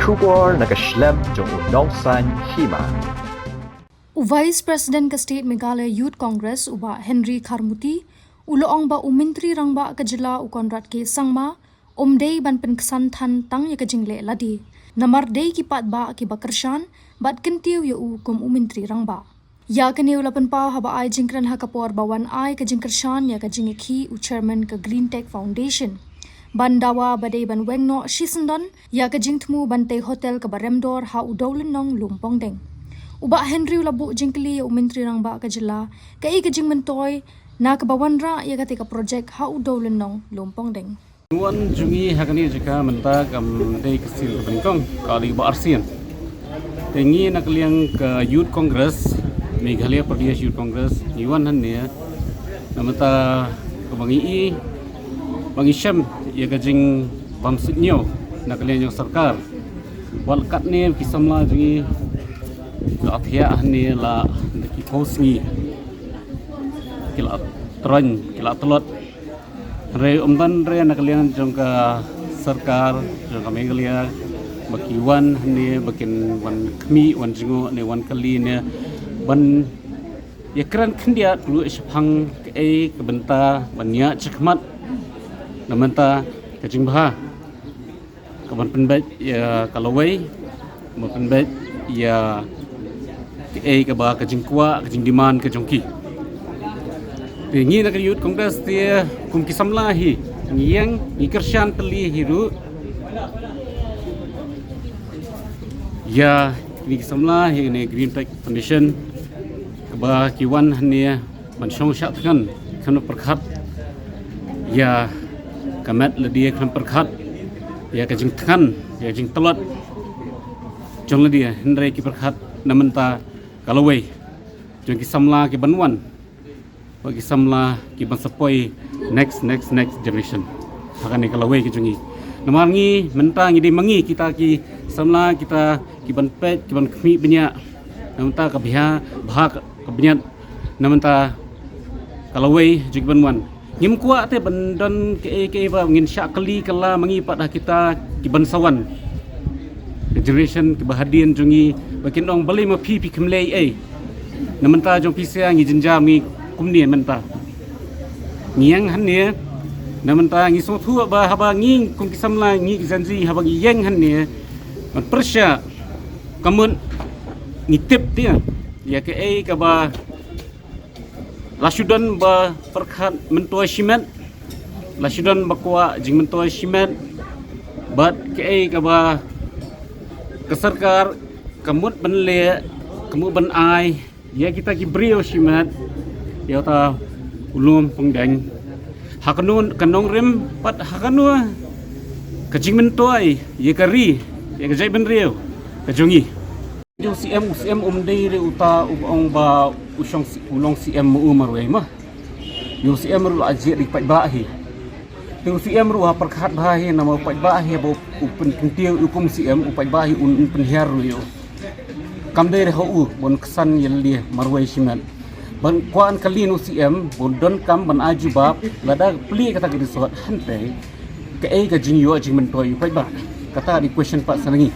Shubor nakaslem jong unongsan hima. Vice President ke State Meghalaya Youth Congress uba Henry Kharmuti uloong ba umintri rangba kejela ukonrat ke sangma omdei ban penkesan than tang ya kejingle ladi namar dei kipat ba ki bakershan bat kentiu ya kum umintri rangba ya kene ulapan pa haba ai jingkran hakapor bawan ai kejingkershan ya kejingeki u chairman ke Green Tech Foundation Bandawa badai ban wengno shisendon ya kejingtmu bantai hotel ke Baremdor ha udaulen nong lumpong deng Uba Henry labu jingkli ya umintri rangba kejela kai kejing mentoy na kebawan ra ya ketika projek ha udaulen nong lumpong deng Nuan jungi hakani jika menta kam dei kesil bengkong kali ba arsian. Tengi nak liang ke Youth Congress Meghalaya Pradesh Youth Congress Yuan han ne namata kebangi bangi syam ya gajing pamsitnyo nak liang yang sarkar wal kat ne kisamla jungi athia ne la ki posngi kila tron kila telot Re umban re nak liang jongka sarkar jongka Meghalaya baki wan ne bakin wan kmi wan jingo ne wan kali ne ban yakran khndia dulu ishphang ke kebenta banya chikmat namanta kajingbaha kaban penbet ya kalawai mo penbet ya ke ba kajingkwa kajingdiman kajongki Tingi nak Youth Congress dia kum kisamla hi ngiang ikershan teli hiru ya ni kisamla hi ne Green Tech Foundation keba kiwan hania mansong syak kan kan perkhat ya kamat le dia kan perkhat ya kajing kan ya jing telot jong le dia hendrai ki perkhat namenta kalawai jong kisamla ki banwan bagi samla ki bansapoi next generation hakani kalawai ki jungi namangi mentang idi mangi kita ki samla kita ki banpet ki ban khmi benya namta ka bia bahak ka benya namta kalawai jugi banwan ngim kuat te bandan ke ba ngin syakli kala mangi pada kita ki bansawan generation ki bahadian jungi bakin ong bali ma pi khmlei namta jong pisia ngi jinja mi kumni menta ngiang han ne namenta ngi so thu ba haba ngi kum kisamla ngi zanji haba ngi yeng han ne man persya kamun ngi tip dia ya ke ka ba lasudan ba perkhat mentoy shimet lasudan ba kwa jing mentoy shimet bat ke ka ba kesarkar kamut benle kamu ban ai ya kita ki brio shimet ya ta ulum pengdang hakanun kanong rim pat hakanu kajing mentoy ye kari ye kajai benrio kajongi jo CM umdei re uta ubong ba usong ulong CM mu marwai mah yo CM ru aje di pat bahi tu CM ru perkhat bahi nama pat bahi bo upen kentiu ukum CM upat bahi un penhiar yo kamdei re ho bon kesan yeli marwai shiman ban kuan kali nu CM bondon kam ban ajubab lada pli kata ke disot hante ke ka jingyo jing mentoy pai ba kata di question pak sanangi